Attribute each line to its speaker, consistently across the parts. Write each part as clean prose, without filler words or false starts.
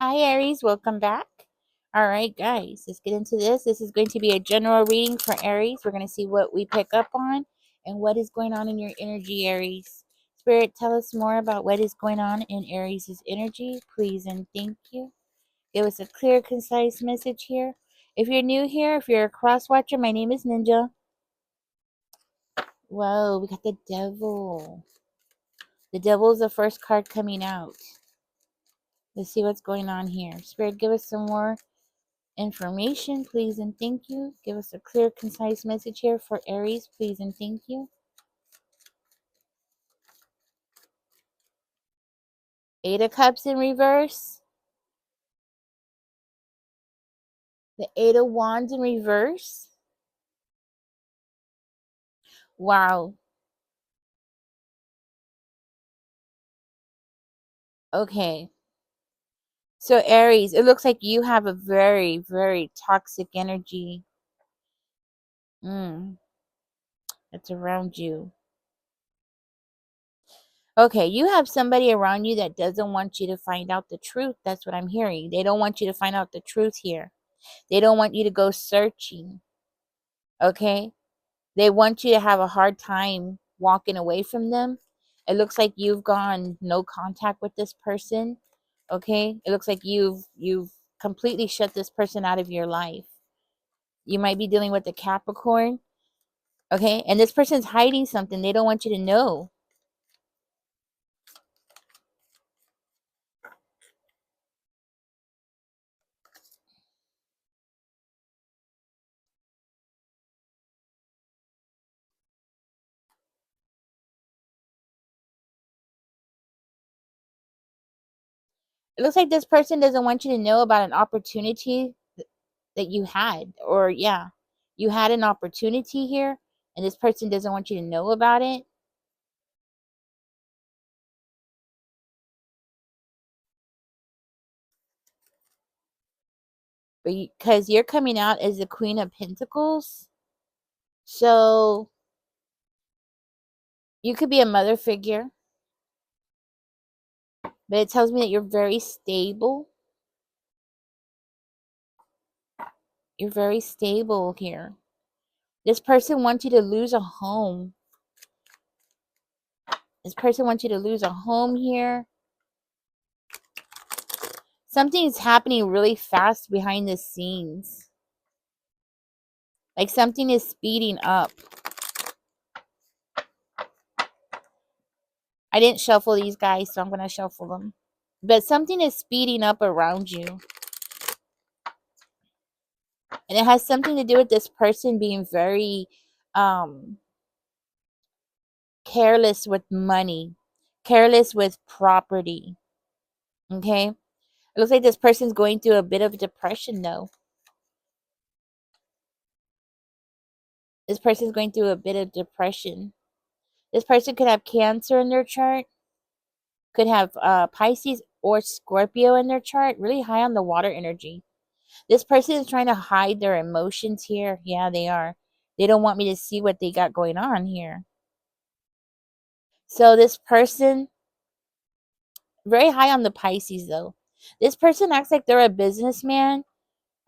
Speaker 1: Hi, Aries. Welcome back. All right, guys, let's get into this. This is going to be a general reading for Aries. We're going to see what we pick up on and what is going on in your energy, Aries. Spirit, tell us more about what is going on in Aries' energy, please, and thank you. Give us a clear, concise message here. If you're new here, if you're a cross watcher, my name is Ninja. Whoa, we got the devil. The devil is the first card coming out. Let's see what's going on here. Spirit, give us some more information, please and thank you. Give us a clear, concise message here for Aries, please and thank you. Eight of Cups in reverse. The Eight of Wands in reverse. Wow. Okay. So Aries, it looks like you have a very, very toxic energy. That's around you. Okay, you have somebody around you that doesn't want you to find out the truth. That's what I'm hearing. They don't want you to find out the truth here. They don't want you to go searching. Okay? They want you to have a hard time walking away from them. It looks like you've gone no contact with this person. Okay? It looks like you've completely shut this person out of your life. You might be dealing with a Capricorn. Okay? And this person's hiding something. They don't want you to know. It looks like this person doesn't want you to know about an opportunity that you had, or yeah, you had an opportunity here and this person doesn't want you to know about it. Because you're coming out as the Queen of Pentacles, so you could be a mother figure, but it tells me that you're very stable. You're very stable here. This person wants you to lose a home. This person wants you to lose a home here. Something is happening really fast behind the scenes. Like something is speeding up. I didn't shuffle these guys, so I'm going to shuffle them. But something is speeding up around you. And it has something to do with this person being very careless with money, careless with property. Okay? It looks like this person's going through a bit of depression, though. This person's going through a bit of depression. This person could have Cancer in their chart, could have Pisces or Scorpio in their chart, really high on the water energy. This person is trying to hide their emotions here. Yeah, they are. They don't want me to see what they got going on here. So this person, very high on the Pisces though. This person acts like they're a businessman.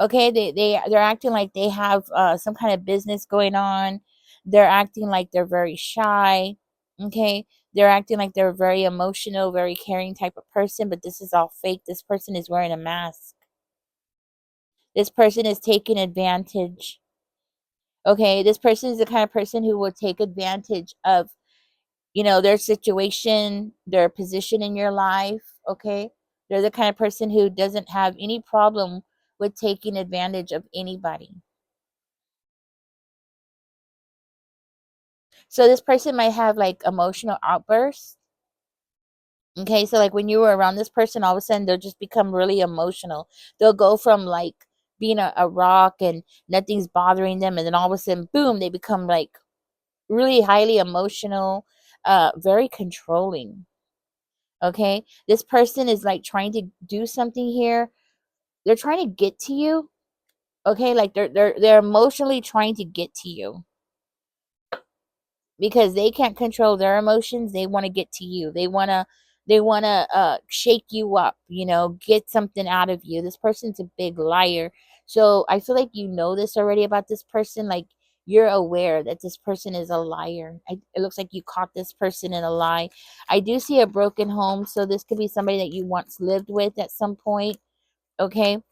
Speaker 1: Okay, they're acting like they have some kind of business going on. They're acting like they're very shy. Okay, they're acting like they're a very emotional, very caring type of person, but this is all fake. This person is wearing a mask. This person is taking advantage. Okay, this person is the kind of person who will take advantage of, their situation, their position in your life. Okay, they're the kind of person who doesn't have any problem with taking advantage of anybody. So this person might have like emotional outbursts. Okay, so like when you were around this person, all of a sudden they'll just become really emotional. They'll go from like being a rock and nothing's bothering them, and then all of a sudden, boom, they become like really highly emotional, very controlling. Okay, this person is like trying to do something here. They're trying to get to you. Okay, like they're emotionally trying to get to you because they can't control their emotions. They want to get to you. They want to They want to shake you up, get something out of you. This person's a big liar. So I feel like you know this already about this person. Like, you're aware that this person is a liar. It looks like you caught this person in a lie. I do see a broken home, so this could be somebody that you once lived with at some point. Okay,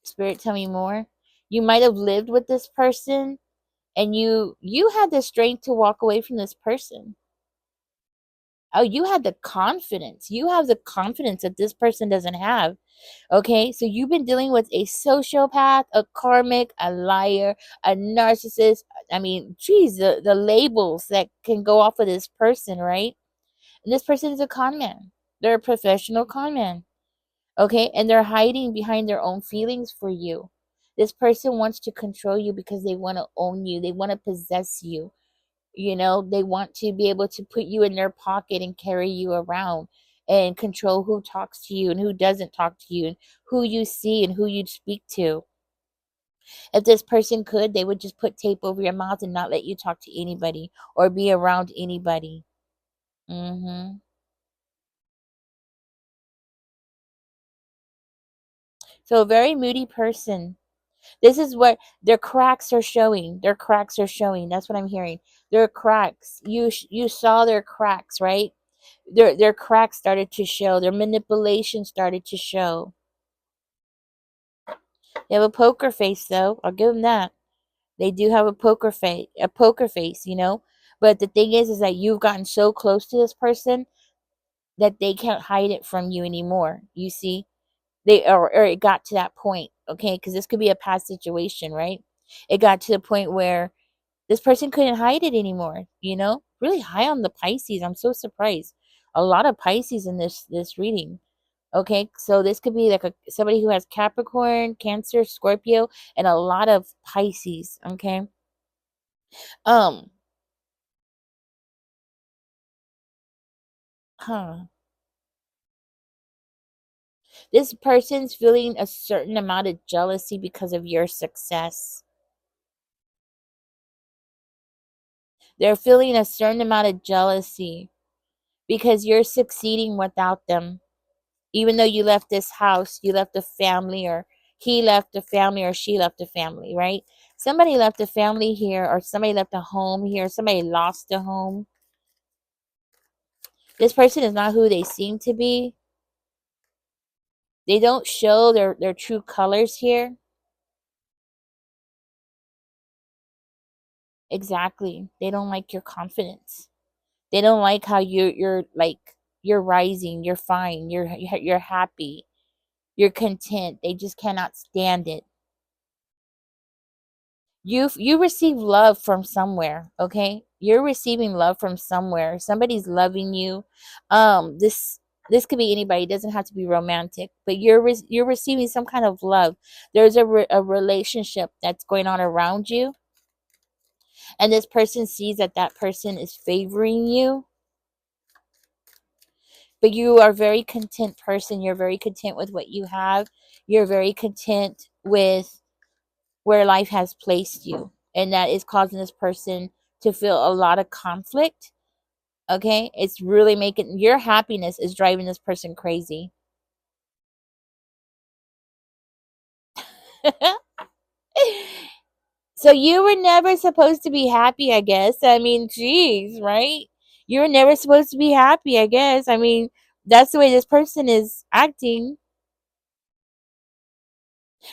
Speaker 1: Spirit, tell me more. You might have lived with this person, and you had the strength to walk away from this person. Oh, you had the confidence. You have the confidence that this person doesn't have. Okay, so you've been dealing with a sociopath, a karmic, a liar, a narcissist. I mean, geez, the labels that can go off of this person, right? And this person is a con man. They're a professional con man. Okay, and they're hiding behind their own feelings for you. This person wants to control you because they want to own you, they want to possess you. They want to be able to put you in their pocket and carry you around and control who talks to you and who doesn't talk to you and who you see and who you speak to. If this person could, they would just put tape over your mouth and not let you talk to anybody or be around anybody. hmm So, a very moody person. This is what their cracks are showing. Their cracks are showing. That's what I'm hearing. Their cracks. You saw their cracks, right? Their cracks started to show. Their manipulation started to show. They have a poker face, though. I'll give them that. They do have a poker face. But the thing is that you've gotten so close to this person that they can't hide it from you anymore. You see, or it got to that point, okay? Because this could be a past situation, right? It got to the point where this person couldn't hide it anymore. Really high on the Pisces. I'm so surprised. A lot of Pisces in this reading. Okay, so this could be like somebody who has Capricorn, Cancer, Scorpio, and a lot of Pisces. Okay, um, huh. This person's feeling a certain amount of jealousy because of your success. They're feeling a certain amount of jealousy because you're succeeding without them. Even though you left this house, you left a family, or he left a family, or she left a family, right? Somebody left a family here, or somebody left a home here, somebody lost a home. This person is not who they seem to be. They don't show their true colors here. Exactly. They don't like your confidence. They don't like how you're like you're rising, you're fine, you're happy, you're content. They just cannot stand it. You receive love from somewhere, okay? You're receiving love from somewhere. Somebody's loving you. This could be anybody. It doesn't have to be romantic, but you're receiving some kind of love. There's a relationship that's going on around you, and this person sees that that person is favoring you. But you are a very content person. You're very content with what you have. You're very content with where life has placed you, and that is causing this person to feel a lot of conflict. Okay, it's really making your happiness is driving this person crazy. So you were never supposed to be happy, I guess. I mean, geez, right? You were never supposed to be happy, I guess. I mean, that's the way this person is acting.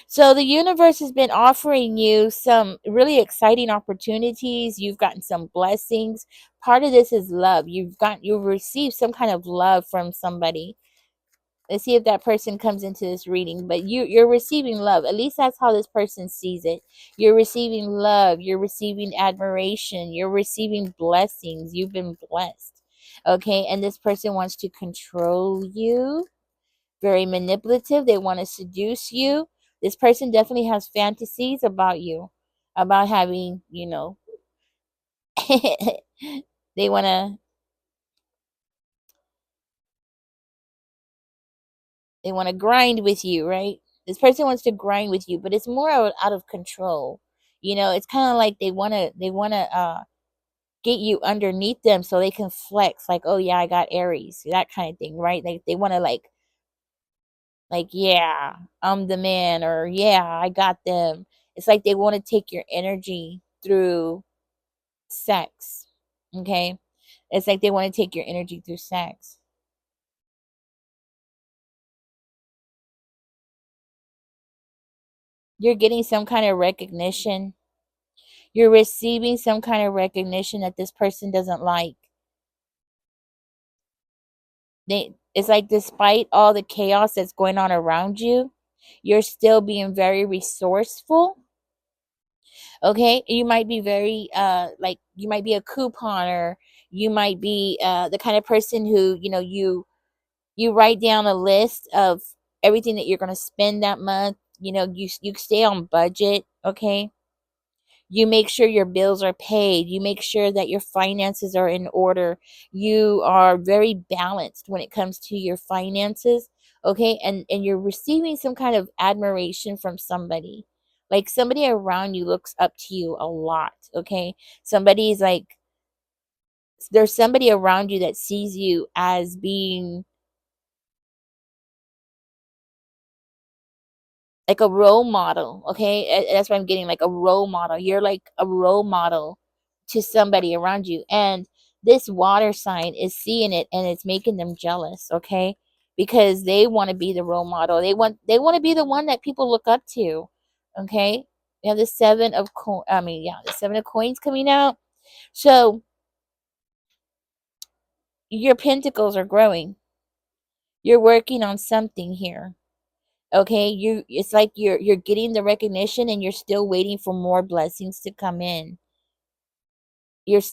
Speaker 1: So the universe has been offering you some really exciting opportunities. You've gotten some blessings. Part of this is love. You've received some kind of love from somebody. Let's see if that person comes into this reading. But you're receiving love. At least that's how this person sees it. You're receiving love. You're receiving admiration. You're receiving blessings. You've been blessed. Okay, and this person wants to control you, very manipulative. They want to seduce you. This person definitely has fantasies about you, about having, they want to they want to grind with you, right? This person wants to grind with you, but it's more out of control. It's kind of like they want to get you underneath them so they can flex like, oh yeah, I got Aries, that kind of thing, right? Like they want to like yeah, I'm the man, or yeah, I got them. It's like they want to take your energy through sex. Okay? It's like they want to take your energy through sex. You're getting some kind of recognition. You're receiving some kind of recognition that this person doesn't like. It's like despite all the chaos that's going on around you, you're still being very resourceful. Okay, you might be very like you might be a couponer. You might be the kind of person who, you write down a list of everything that you're going to spend that month. You stay on budget. Okay, you make sure your bills are paid. You make sure that your finances are in order. You are very balanced when it comes to your finances. Okay, and you're receiving some kind of admiration from somebody. Like somebody around you looks up to you a lot. Okay, somebody's like, there's somebody around you that sees you as being like a role model. Okay, that's what I'm getting, like a role model. You're like a role model to somebody around you, and this water sign is seeing it and it's making them jealous. Okay, because they want to be the role model. They want to be the one that people look up to. Okay, you have the the 7 of coins coming out. So your pentacles are growing. You're working on something here. Okay, it's like you're getting the recognition and you're still waiting for more blessings to come in. It's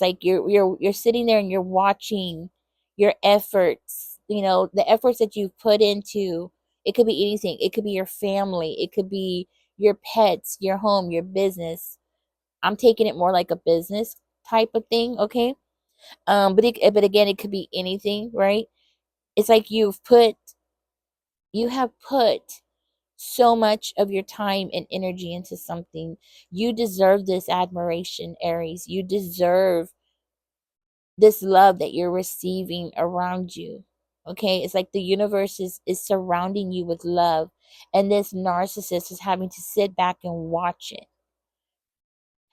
Speaker 1: like you're sitting there and you're watching your efforts, the efforts that you've put into. It could be anything. It could be your family, it could be your pets, your home, your business. I'm taking it more like a business type of thing. Okay, but again, it could be anything, right? It's like you have put so much of your time and energy into something. You deserve this admiration, Aries. You deserve this love that you're receiving around you. Okay? It's like the universe is surrounding you with love, and this narcissist is having to sit back and watch it.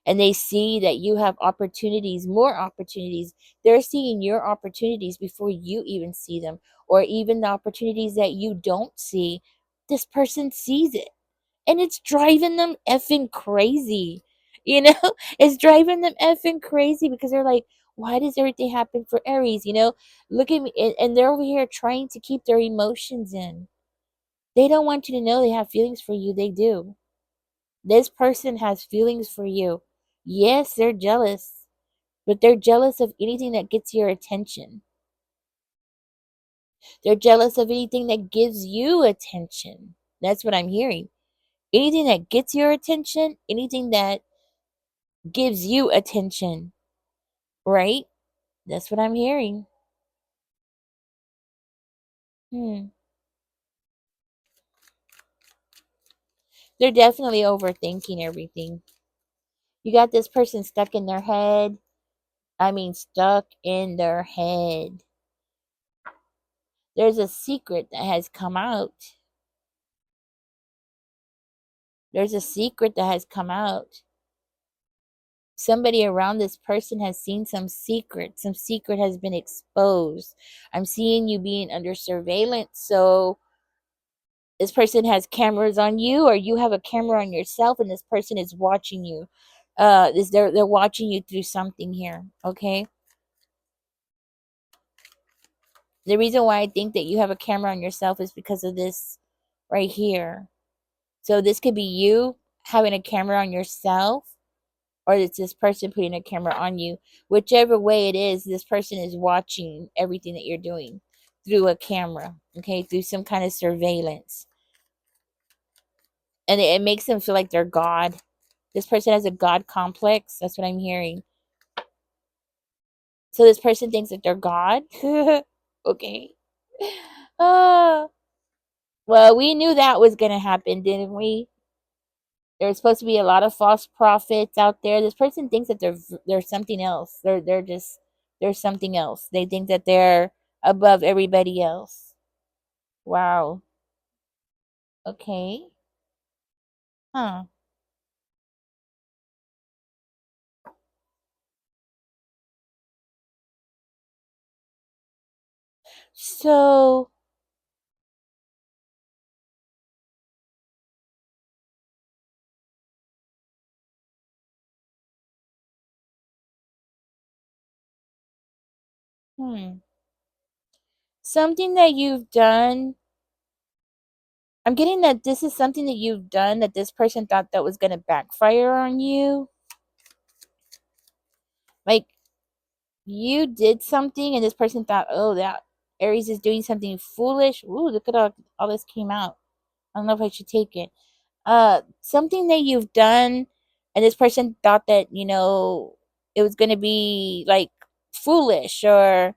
Speaker 1: And they see that you have opportunities, more opportunities. They're seeing your opportunities before you even see them, or even the opportunities that you don't see. This person sees it, and it's driving them effing crazy. You know, it's driving them effing crazy because they're like, why does everything happen for Aries? Look at me. And they're over here trying to keep their emotions in. They don't want you to know they have feelings for you. They do. This person has feelings for you. Yes, they're jealous, but they're jealous of anything that gets your attention. They're jealous of anything that gives you attention. That's what I'm hearing. Anything that gets your attention, anything that gives you attention, right? That's what I'm hearing. Hmm. They're definitely overthinking everything. You got this person stuck in their head. I mean, stuck in their head. There's a secret that has come out. There's a secret that has come out. Somebody around this person has seen some secret. Some secret has been exposed. I'm seeing you being under surveillance. So this person has cameras on you, or you have a camera on yourself, and this person is watching you. They're watching you through something here. Okay. The reason why I think that you have a camera on yourself is because of this right here. So this could be you having a camera on yourself, or it's this person putting a camera on you. Whichever way it is, this person is watching everything that you're doing through a camera. Okay, through some kind of surveillance. And it makes them feel like they're God. This person has a God complex. That's what I'm hearing. So this person thinks that they're God. Okay. Uh, well, we knew that was going to happen, didn't we? There's supposed to be a lot of false prophets out there. This person thinks that they're something else. They're something else. They think that they're above everybody else. Wow. Okay. Huh. So, hmm. Something that you've done, I'm getting that this is something that you've done that this person thought that was going to backfire on you. Like, you did something and this person thought, oh, that Aries is doing something foolish. Ooh, look at all this came out. I don't know if I should take it. Something that you've done and this person thought that, it was going to be like foolish, or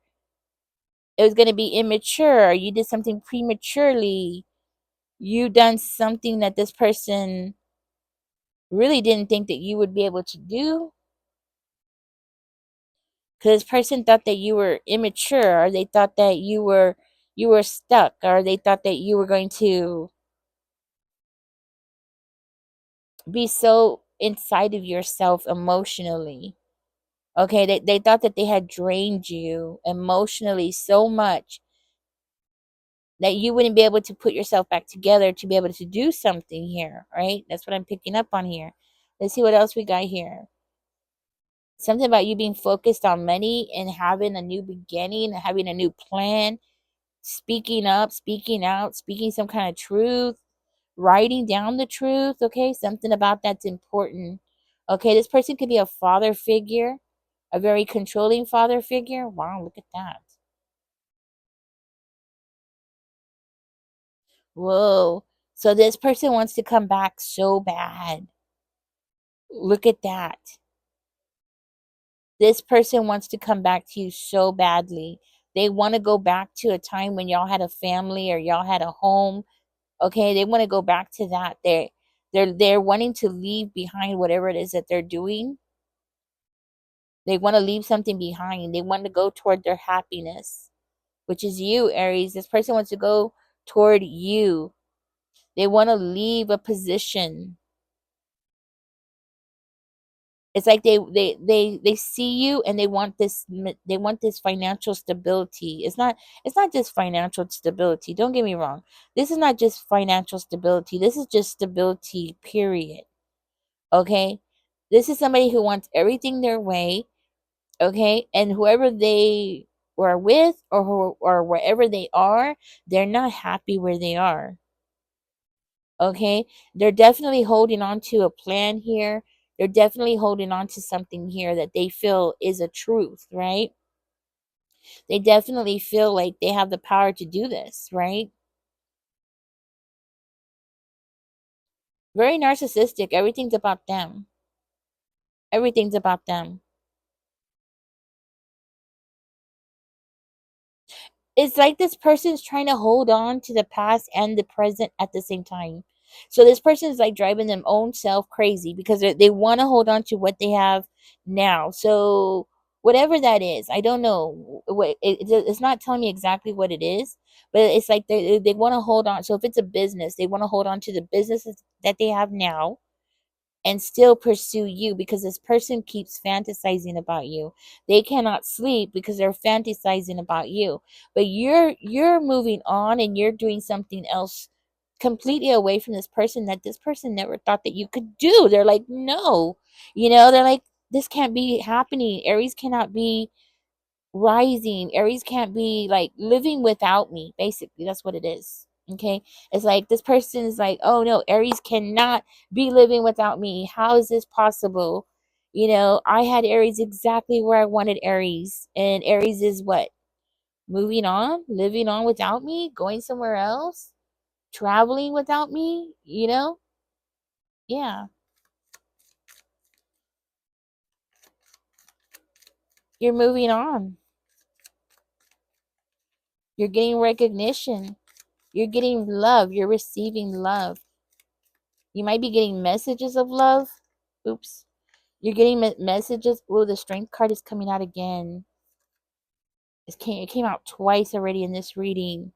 Speaker 1: it was going to be immature, or you did something prematurely. You done something that this person really didn't think that you would be able to do, because this person thought that you were immature, or they thought that you were stuck, or they thought that you were going to be so inside of yourself emotionally. Okay, they thought that they had drained you emotionally so much that you wouldn't be able to put yourself back together to be able to do something here, right? That's what I'm picking up on here. Let's see what else we got here. Something about you being focused on money and having a new beginning, having a new plan, speaking up, speaking out, speaking some kind of truth, writing down the truth. Okay, something about that's important. Okay, this person could be a father figure, a very controlling father figure. Wow, look at that. Whoa. So this person wants to come back so bad. Look at that. This person wants to come back to you so badly. They want to go back to a time when y'all had a family or y'all had a home. Okay, they want to go back to that. They're wanting to leave behind whatever it is that they're doing. They want to leave something behind. They want to go toward their happiness, which is you, Aries. This person wants to go toward you. They want to leave a position. It's like they see you and they want this financial stability. It's not just financial stability. Don't get me wrong. This is not just financial stability. This is just stability, period. Okay? This is somebody who wants everything their way, okay? And whoever they were with, or wherever they are, they're not happy where they are. Okay, they're definitely holding on to a plan here. They're definitely holding on to something here that they feel is a truth, right? They definitely feel like they have the power to do this, right? Very narcissistic. Everything's about them. Everything's about them. It's like this person's trying to hold on to the past and the present at the same time. So this person is like driving them own self crazy because they want to hold on to what they have now. So whatever that is, I don't know. It's not telling me exactly what it is, but it's like they want to hold on. So if it's a business, they want to hold on to the businesses that they have now and still pursue you, because this person keeps fantasizing about you. They cannot sleep because they're fantasizing about you. But you're moving on and you're doing something else completely away from this person that this person never thought that you could do. They're like, "No." They're like, "This can't be happening. Aries cannot be rising. Aries can't be like living without me." Basically, that's what it is. Okay, it's like this person is like, "Oh no, Aries cannot be living without me. How is this possible?" I had Aries exactly where I wanted Aries, and Aries is what, moving on, living on without me, going somewhere else, traveling without me. Yeah, you're moving on. You're getting recognition. You're getting love. You're receiving love. You might be getting messages of love. Oops. You're getting messages. Oh, the strength card is coming out again. It came out twice already in this reading.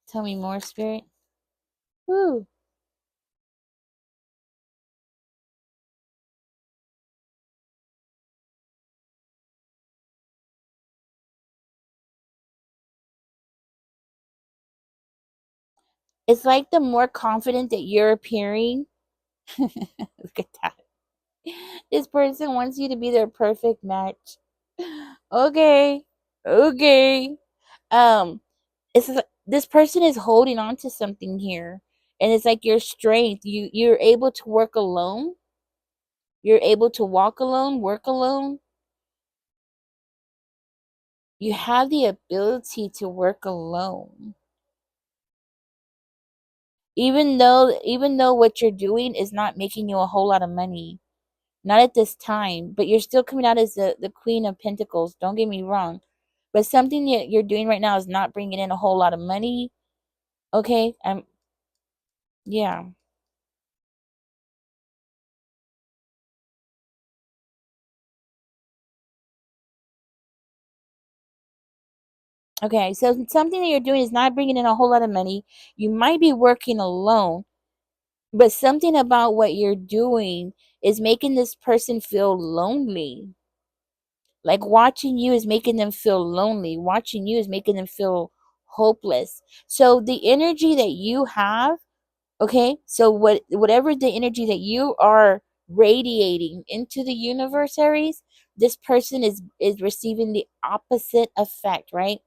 Speaker 1: Tell me more, Spirit. Woo. It's like the more confident that you're appearing. Look at that. This person wants you to be their perfect match. Okay. Okay. Um, this person is holding on to something here. And it's like your strength. You're able to work alone. You're able to walk alone, work alone. You have the ability to work alone. Even though what you're doing is not making you a whole lot of money. Not at this time, but you're still coming out as the Queen of Pentacles. Don't get me wrong. But something that you're doing right now is not bringing in a whole lot of money. Okay? Yeah. Okay, so something that you're doing is not bringing in a whole lot of money. You might be working alone, but something about what you're doing is making this person feel lonely. Like watching you is making them feel lonely. Watching you is making them feel hopeless. So the energy that you have, okay? So whatever the energy that you are radiating into the universe, Aries, this person is receiving the opposite effect, right?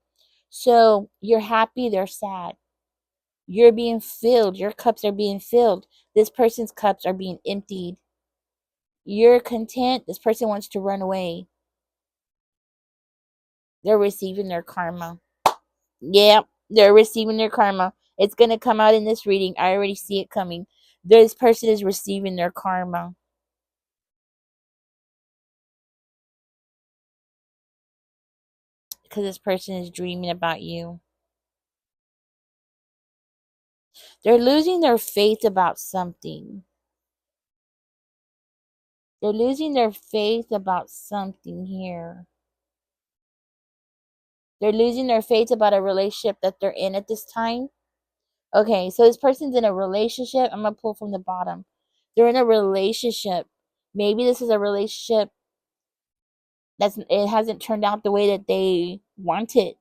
Speaker 1: So you're happy, they're sad. You're being filled. Your cups are being filled. This person's cups are being emptied. You're content. This person wants to run away. They're receiving their karma. Yep, they're receiving their karma. It's going to come out in this reading. I already see it coming. This person is receiving their karma because this person is dreaming about you. They're losing their faith about something. They're losing their faith about something here. They're losing their faith about a relationship that they're in at this time. Okay, so this person's in a relationship. I'm going to pull from the bottom. They're in a relationship. Maybe this is a relationship it hasn't turned out the way that they wanted.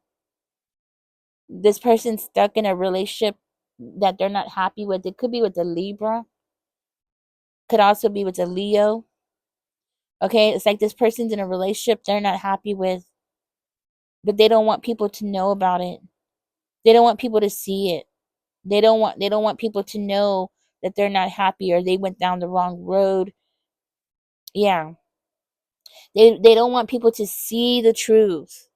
Speaker 1: This person's stuck in a relationship that they're not happy with. It could be with a Libra, could also be with a Leo. Okay, it's like this person's in a relationship they're not happy with, but they don't want people to know about it. They don't want people to see it. They don't want people to know that they're not happy or they went down the wrong road. Yeah. They don't want people to see the truth.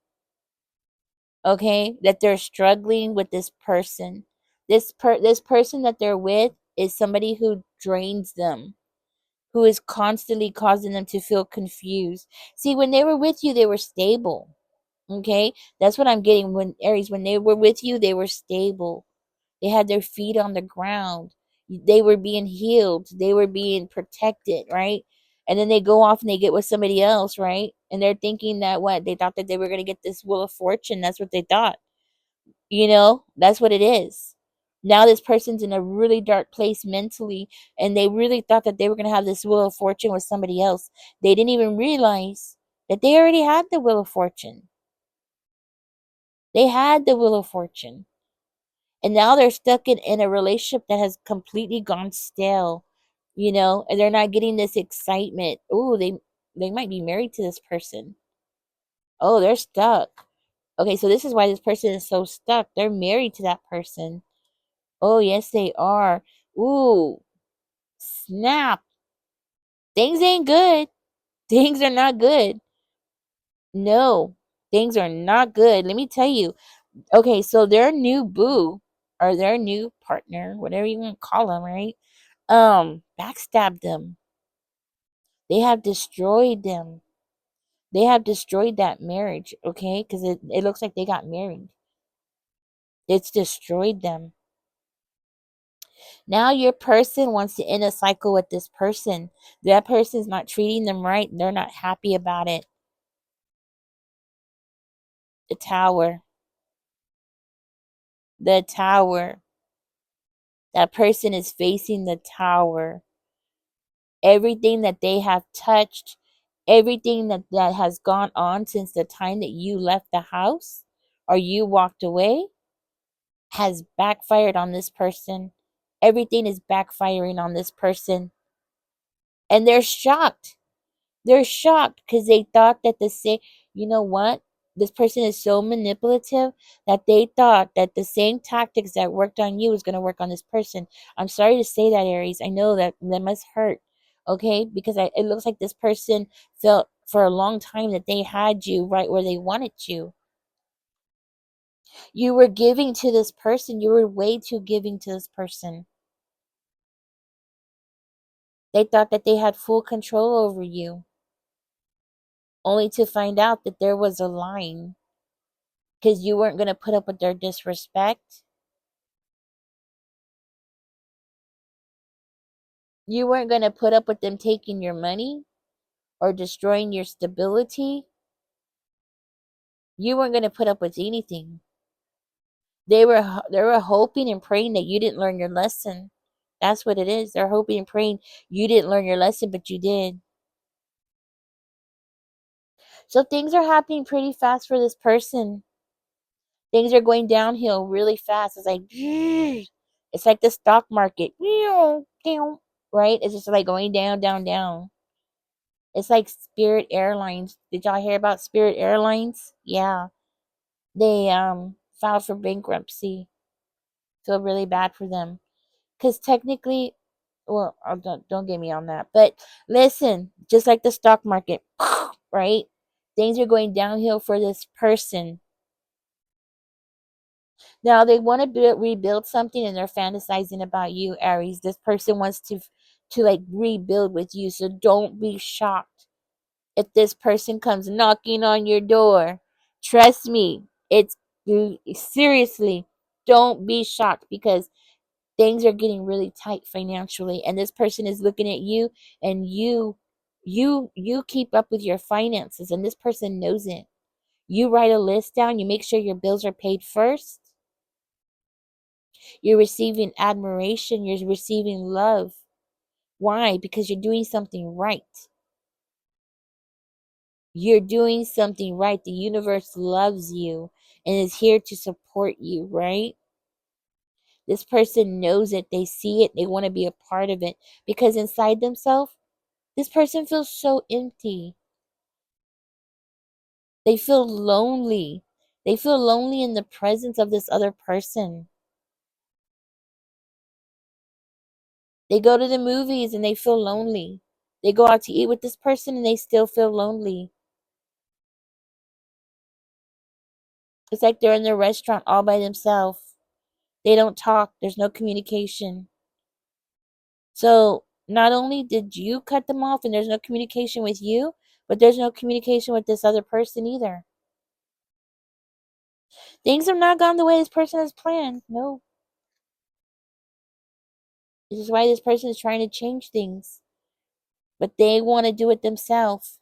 Speaker 1: Okay? That they're struggling with this person. This person that they're with is somebody who drains them, who is constantly causing them to feel confused. See, when they were with you, they were stable. Okay? That's what I'm getting when Aries, when they were with you, they were stable. They had their feet on the ground. They were being healed. They were being protected, right? And then they go off and they get with somebody else, right? And they're thinking that what? They thought that they were going to get this wheel of fortune. That's what they thought. That's what it is. Now this person's in a really dark place mentally, and they really thought that they were going to have this wheel of fortune with somebody else. They didn't even realize that they already had the wheel of fortune. They had the wheel of fortune. And now they're stuck in a relationship that has completely gone stale, and they're not getting this excitement. Oh, they might be married to this person. Oh, they're stuck. Okay, so this is why this person is so stuck. They're married to that person. Oh, yes, they are. Ooh, snap. Things ain't good. Things are not good. No, things are not good. Let me tell you. Okay, so their new boo or their new partner, whatever you want to call them, right? Backstabbed them. They have destroyed them. They have destroyed that marriage, okay? Because it looks like they got married. It's destroyed them. Now your person wants to end a cycle with this person. That person's not treating them right. They're not happy about it. The tower. The tower. That person is facing the tower. Everything that they have touched, everything that has gone on since the time that you left the house or you walked away has backfired on this person. Everything is backfiring on this person. And they're shocked. They're shocked because they thought that the same, you know what? This person is so manipulative that they thought that the same tactics that worked on you was going to work on this person. I'm sorry to say that, Aries. I know that must hurt, okay? Because it looks like this person felt for a long time that they had you right where they wanted you. You were giving to this person. You were way too giving to this person. They thought that they had full control over you, only to find out that there was a line because you weren't going to put up with their disrespect. You weren't going to put up with them taking your money or destroying your stability. You weren't going to put up with anything. They were hoping and praying that you didn't learn your lesson. That's what it is. They're hoping and praying you didn't learn your lesson, but you did. So things are happening pretty fast for this person. Things are going downhill really fast. It's like it's like the stock market. Right? It's just like going down, down, down. It's like Spirit Airlines. Did y'all hear about Spirit Airlines? Yeah. They filed for bankruptcy. Feel really bad for them. Cuz technically, well, don't get me on that. But listen, just like the stock market, right? Things are going downhill for this person. Now they want to rebuild something and they're fantasizing about you, Aries. This person wants to like rebuild with you. So don't be shocked if this person comes knocking on your door. Trust me, it's seriously, don't be shocked because things are getting really tight financially and this person is looking at you and you keep up with your finances and this person knows it. You write a list down, you make sure your bills are paid first. You're receiving admiration, you're receiving love. Why? Because you're doing something right. You're doing something right. The universe loves you and is here to support you, right? This person knows it, they see it, they want to be a part of it because inside themselves, this person feels so empty. They feel lonely. They feel lonely in the presence of this other person. They go to the movies and they feel lonely. They go out to eat with this person and they still feel lonely. It's like they're in the restaurant all by themselves. They don't talk, there's no communication. So, not only did you cut them off and there's no communication with you, but there's no communication with this other person either. Things have not gone the way this person has planned. No. This is why this person is trying to change things. But they want to do it themselves.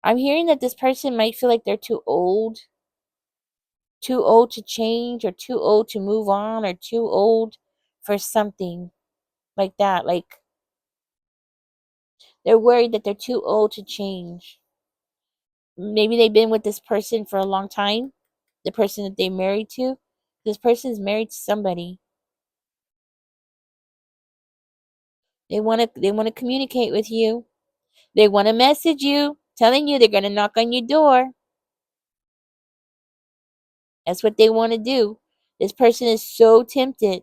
Speaker 1: I'm hearing that this person might feel like they're too old to change, or too old to move on, or too old for something like that. Like they're worried that they're too old to change. Maybe they've been with this person for a long time, the person that they married to. This person is married to somebody. They want to communicate with you. They want to message you, telling you they're going to knock on your door. That's what they want to do. This person is so tempted,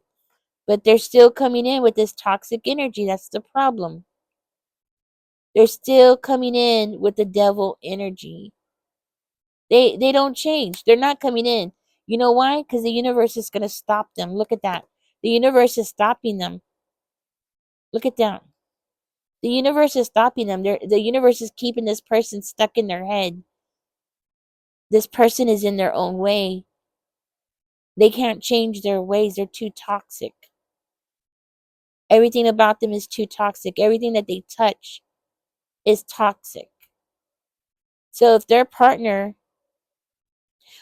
Speaker 1: but they're still coming in with this toxic energy. That's the problem. They're still coming in with the devil energy. They don't change. They're not coming in. You know why? Because the universe is going to stop them. Look at that. The universe is stopping them. Look at that. The universe is stopping them. The universe is keeping this person stuck in their head. This person is in their own way. They can't change their ways. They're too toxic. Everything about them is too toxic. Everything that they touch is toxic. So if their partner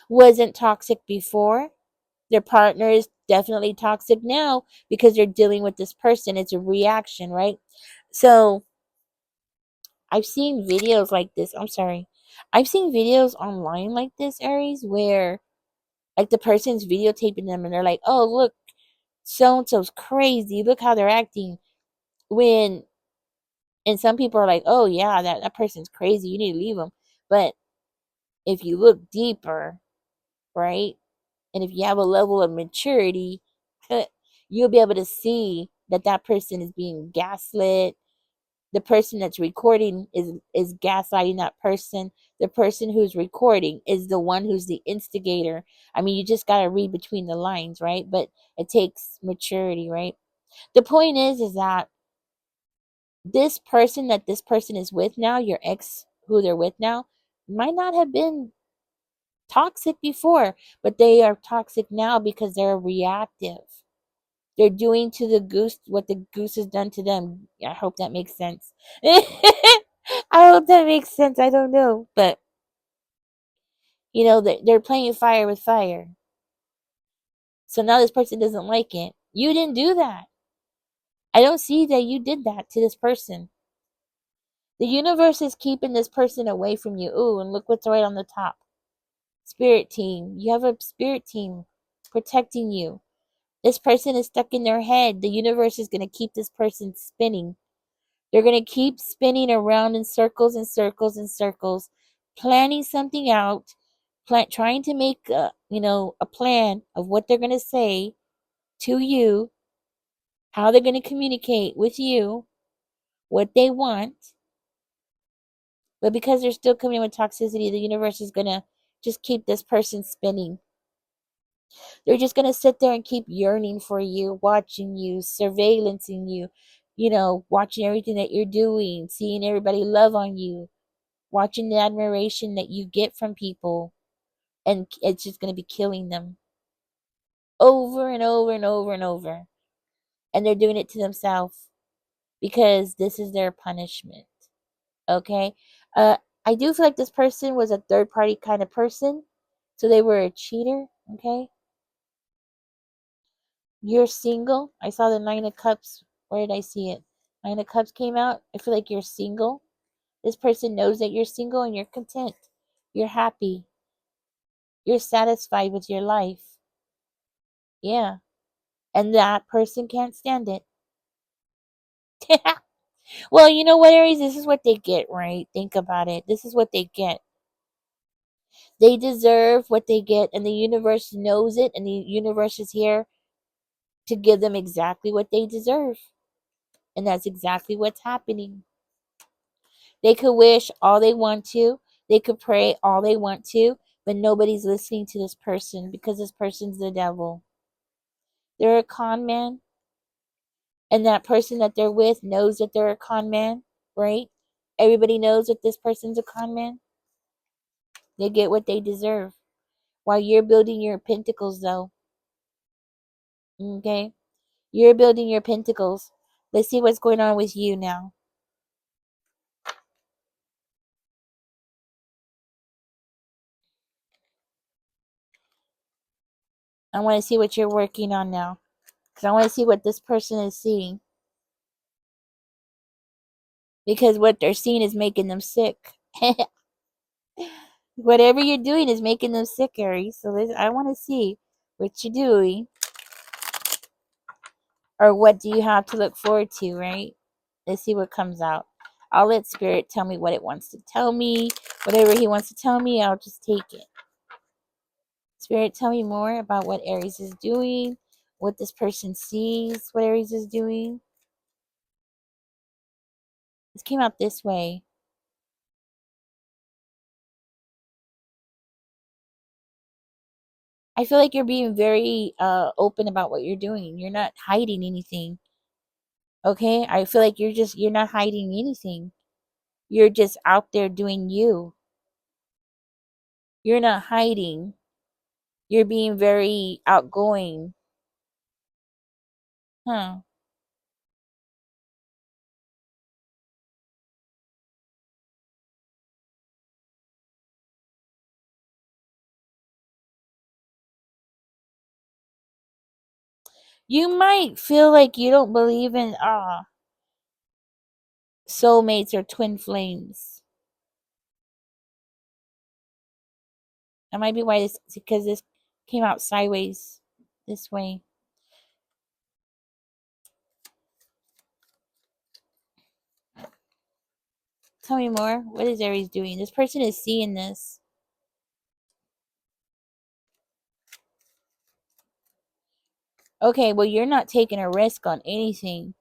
Speaker 1: wasn't toxic before, their partner is definitely toxic now because they're dealing with this person. It's a reaction, right? So I've seen videos like this. I'm sorry. I've seen videos online like this, Aries, where like the person's videotaping them and they're like, oh, look, so and so's crazy. Look how they're acting. When, and some people are like, oh, yeah, that person's crazy. You need to leave them. But if you look deeper, right? And if you have a level of maturity, you'll be able to see that that person is being gaslit. The person that's recording is gaslighting that person. The person who's recording is the one who's the instigator. I mean, you just got to read between the lines, right? But it takes maturity, right? The point is that this person is with now, your ex who they're with now, might not have been toxic before, but they are toxic now because they're reactive. They're doing to the goose what the goose has done to them. I hope that makes sense. I hope that makes sense. I don't know. But, they're playing fire with fire. So now this person doesn't like it. You didn't do that. I don't see that you did that to this person. The universe is keeping this person away from you. Ooh, and look what's right on the top. Spirit team. You have a spirit team protecting you. This person is stuck in their head. The universe is going to keep this person spinning. They're going to keep spinning around in circles and circles and circles, planning something out, trying to make a plan of what they're going to say to you, how they're going to communicate with you, what they want. But because they're still coming with toxicity, the universe is going to just keep this person spinning. They're just going to sit there and keep yearning for you, watching you, surveillancing you, watching everything that you're doing, seeing everybody love on you, watching the admiration that you get from people. And it's just going to be killing them over and over and over and over. And they're doing it to themselves because this is their punishment. Okay? I do feel like this person was a third party kind of person. So they were a cheater. Okay? You're single. I saw the Nine of Cups. Where did I see it? Nine of Cups came out. I feel like you're single. This person knows that you're single and you're content. You're happy. You're satisfied with your life. Yeah. And that person can't stand it. Well, you know what, Aries? This is what they get, right? Think about it. This is what they get. They deserve what they get, and the universe knows it, and the universe is here to give them exactly what they deserve. And that's exactly what's happening. They could wish all they want to, they could pray all they want to, but nobody's listening to this person because this person's the devil. They're a con man, and that person that they're with knows that they're a con man, right? Everybody knows that this person's a con man. They get what they deserve. While you're building your pentacles, though, okay? You're building your pentacles. Let's see what's going on with you now. I want to see what you're working on now. Because I want to see what this person is seeing. Because what they're seeing is making them sick. Whatever you're doing is making them sick, Aries. So I want to see what you're doing. Or what do you have to look forward to, right? Let's see what comes out. I'll let Spirit tell me what it wants to tell me. Whatever he wants to tell me, I'll just take it. Spirit, tell me more about what Aries is doing, what this person sees, what Aries is doing. This came out this way. I feel like you're being very open about what you're doing. You're not hiding anything. Okay? I feel like you're not hiding anything. You're just out there doing you. You're not hiding. You're being very outgoing. Huh. You might feel like you don't believe in soulmates or twin flames. That might be why this, because this came out sideways this way. Tell me more. What is Aries doing? This person is seeing this. Okay, well, you're not taking a risk on anything.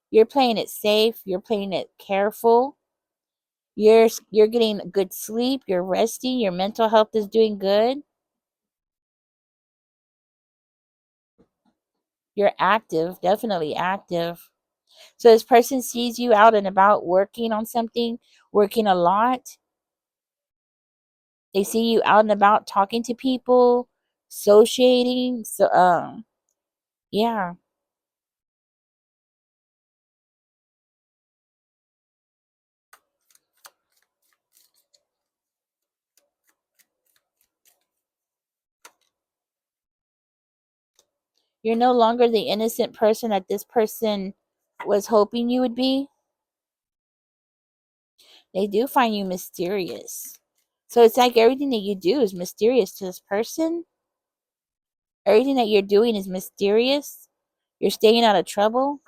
Speaker 1: You're playing it safe. You're playing it careful. You're getting good sleep. You're resting. Your mental health is doing good. You're active, definitely active. So this person sees you out and about working on something, working a lot. They see you out and about talking to people, associating. So yeah. You're no longer the innocent person that this person was hoping you would be. They do find you mysterious. So it's like everything that you do is mysterious to this person. Everything that you're doing is mysterious. You're staying out of trouble.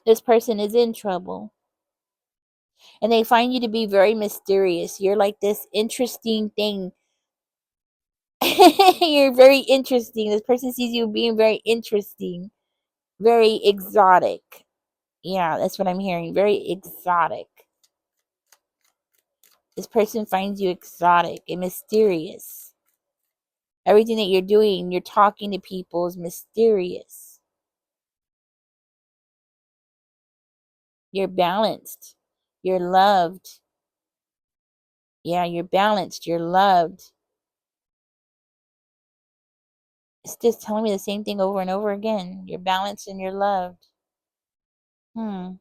Speaker 1: This person is in trouble. And they find you to be very mysterious. You're like this interesting thing. You're very interesting. This person sees you being very interesting, very exotic. Yeah, that's what I'm hearing. Very exotic. This person finds you exotic and mysterious. Everything that you're doing, you're talking to people is mysterious. You're balanced. You're loved. Yeah, you're balanced. You're loved. It's just telling me the same thing over and over again. You're balanced and you're loved. Hmm.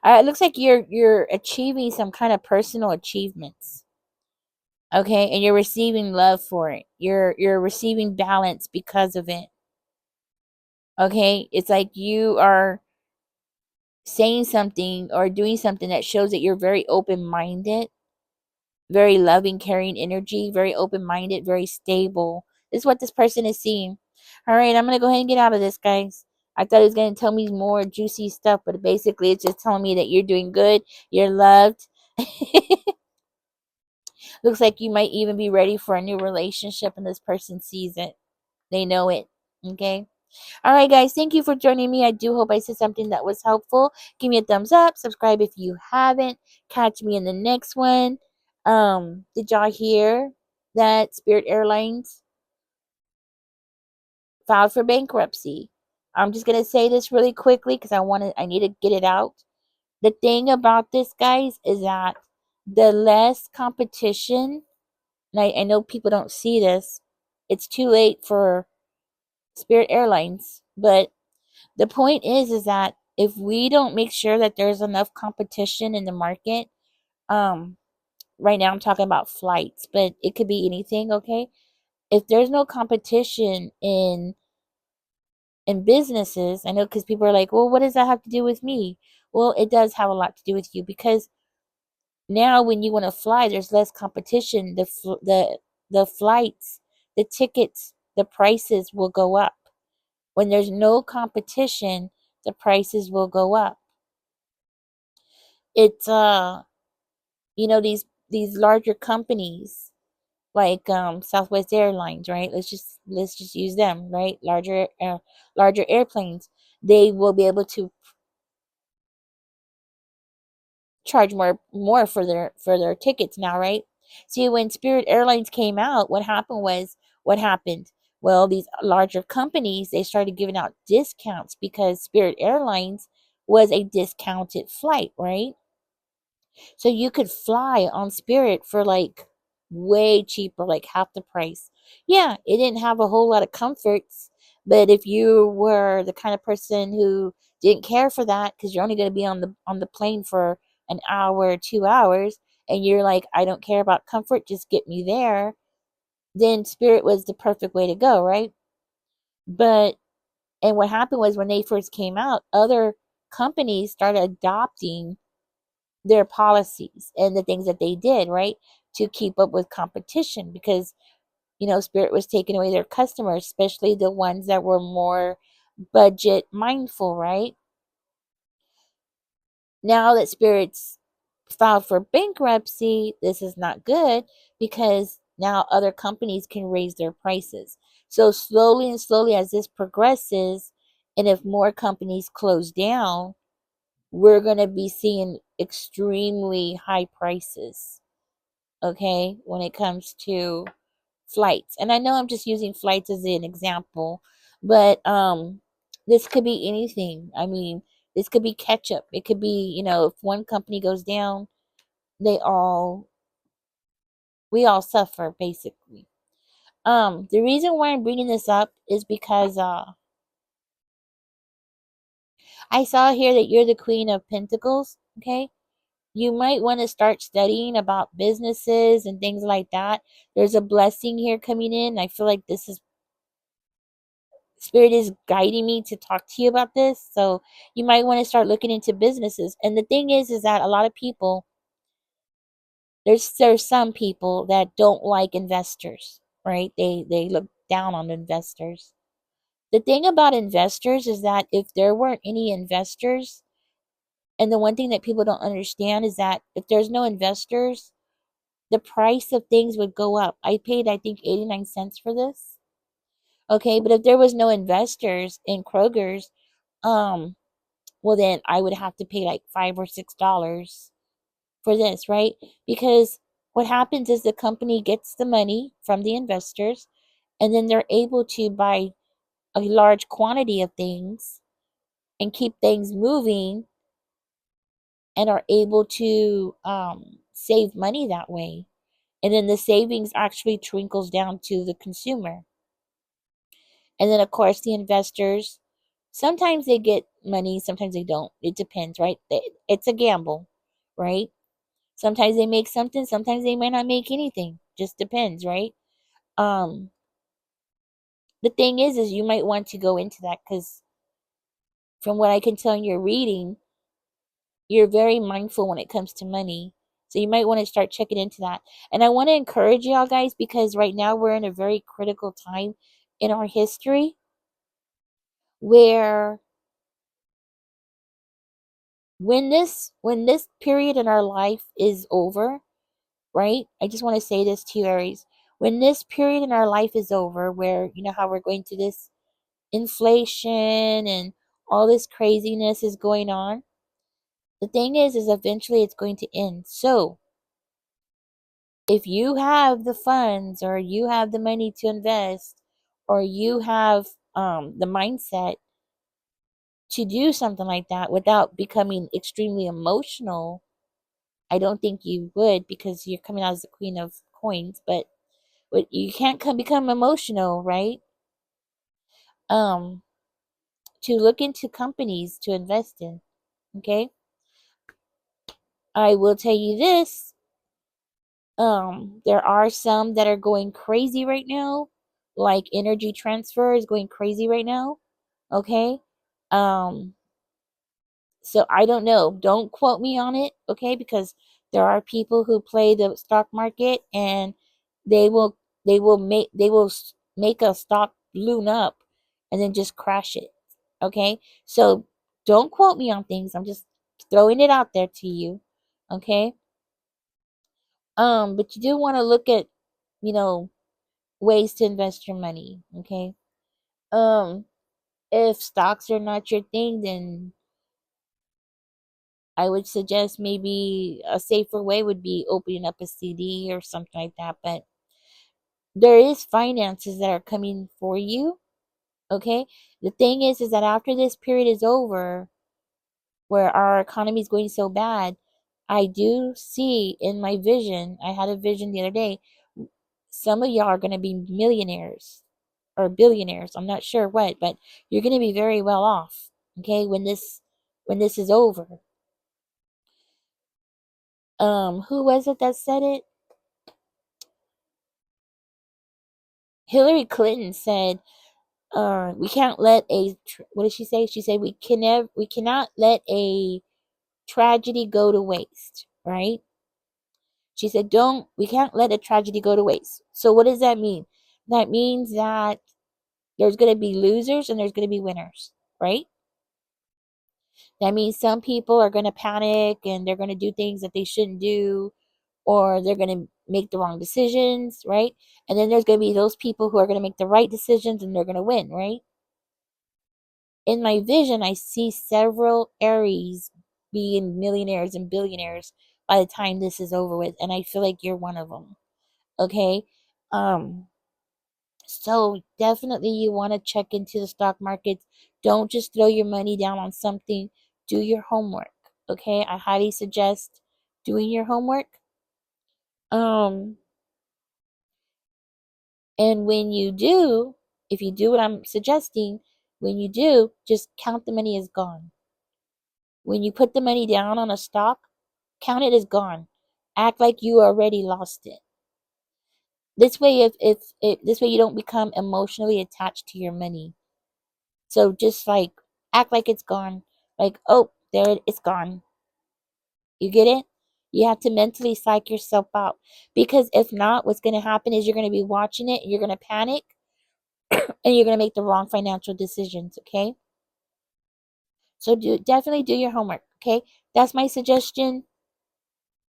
Speaker 1: It looks like you're achieving some kind of personal achievements. Okay, and you're receiving love for it. You're receiving balance because of it. Okay, it's like you are saying something or doing something that shows that you're very open-minded, very loving, caring energy, very open-minded, very stable. This is what this person is seeing. All right, I'm gonna go ahead and get out of this, guys. I thought it was gonna tell me more juicy stuff, but basically it's just telling me that you're doing good, you're loved. Looks like you might even be ready for a new relationship, and this person sees it. They know it. Okay. All right, guys. Thank you for joining me. I do hope I said something that was helpful. Give me a thumbs up. Subscribe if you haven't. Catch me in the next one. Did y'all hear that Spirit Airlines filed for bankruptcy? I'm just gonna say this really quickly because I need to get it out. The thing about this, guys, is that the less competition, and I know people don't see this, it's too late for Spirit Airlines, but the point is that if we don't make sure that there's enough competition in the market, um, right now I'm talking about flights, but it could be anything, okay? If there's no competition in businesses, I know because people are like, well, what does that have to do with me? Well, it does have a lot to do with you because now when you want to fly, there's less competition. The flights, the tickets, the prices will go up. When there's no competition, the prices will go up. It's these larger companies like Southwest Airlines, right? Let's just use them, right? Larger airplanes. They will be able to charge more for their tickets now, right? See, when Spirit Airlines came out, what happened? Well, these larger companies, they started giving out discounts because Spirit Airlines was a discounted flight, right? So you could fly on Spirit for like way cheaper, like half the price. Yeah, it didn't have a whole lot of comforts, but if you were the kind of person who didn't care for that because you're only going to be on the plane for an hour, 2 hours, and you're like, I don't care about comfort, just get me there, then Spirit was the perfect way to go, right? But and what happened was when they first came out, other companies started adopting their policies and the things that they did, right? To keep up with competition because, Spirit was taking away their customers, especially the ones that were more budget mindful, right? Now that Spirit's filed for bankruptcy, this is not good because now other companies can raise their prices. So slowly and slowly as this progresses, and if more companies close down, we're going to be seeing extremely high prices, okay, when it comes to flights. And I know I'm just using flights as an example, but this could be anything. I mean, this could be ketchup. It could be, if one company goes down, they all we all suffer basically. The reason why I'm bringing this up is because I saw here that you're the Queen of Pentacles, okay? You might want to start studying about businesses and things like that. There's a blessing here coming in. I feel like this is Spirit is guiding me to talk to you about this. So you might want to start looking into businesses. And the thing is that a lot of people, there's some people that don't like investors, right? They look down on investors. The thing about investors is that if there weren't any investors, and the one thing that people don't understand is that if there's no investors, the price of things would go up. I paid, I think, 89 cents for this. Okay, but if there was no investors in Kroger's, um, well, then I would have to pay like $5 or $6 for this, right? Because what happens is the company gets the money from the investors, and then they're able to buy a large quantity of things and keep things moving and are able to save money that way. And then the savings actually trickles down to the consumer. And then, of course, the investors, sometimes they get money, sometimes they don't. It depends, right? It's a gamble, right? Sometimes they make something, sometimes they might not make anything. Just depends, right? Um, the thing is you might want to go into that because from what I can tell in your reading, you're very mindful when it comes to money. So you might want to start checking into that. And I want to encourage y'all guys because right now we're in a very critical time in our history where when this period in our life is over, right? I just want to say this to you, Aries. When this period in our life is over, where you know how we're going through this inflation and all this craziness is going on, the thing is eventually it's going to end. So if you have the funds or you have the money to invest or you have the mindset to do something like that without becoming extremely emotional, I don't think you would because you're coming out as the queen of coins, but you can't become emotional, right? Um, to look into companies to invest in. Okay, I will tell you this. There are some that are going crazy right now, like Energy Transfer is going crazy right now. Okay, um, so I don't know. Don't quote me on it, okay? Because there are people who play the stock market and they will make a stock balloon up and then just crash it. Okay? So don't quote me on things. I'm just throwing it out there to you. Okay? But you do want to look at, you know, ways to invest your money. Okay? Um, if stocks are not your thing, then I would suggest maybe a safer way would be opening up a CD or something like that. But there is finances that are coming for you. Okay. The thing is that after this period is over, where our economy is going so bad, I do see in my vision, I had a vision the other day, some of y'all are going to be millionaires or billionaires. I'm not sure what, but you're going to be very well off. Okay. When this is over. Who was it that said it? Hillary Clinton said, we can't let what did she say? She said we cannot let a tragedy go to waste, right? She said, we can't let a tragedy go to waste. So what does that mean? That means that there's going to be losers and there's going to be winners, right? That means some people are going to panic and they're going to do things that they shouldn't do, or they're going to make the wrong decisions, right? And then there's going to be those people who are going to make the right decisions and they're going to win, right? In my vision, I see several Aries being millionaires and billionaires by the time this is over with, and I feel like you're one of them. Okay. Um, so definitely you want to check into the stock markets. Don't just throw your money down on something. Do your homework. Okay. I highly suggest doing your homework. Um, and when you do, if you do what I'm suggesting, when you do, just count the money as gone. When you put the money down on a stock, count it as gone. Act like you already lost it. This way, if this way you don't become emotionally attached to your money. So just like act like it's gone. Like, oh, it's gone. You get it? You have to mentally psych yourself out. Because if not, what's going to happen is you're going to be watching it and you're going to panic and you're going to make the wrong financial decisions. Okay. So definitely do your homework. Okay. That's my suggestion.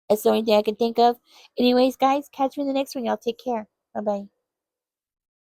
Speaker 1: That's the only thing I can think of. Anyways, guys, catch me in the next one. Y'all take care. Bye bye.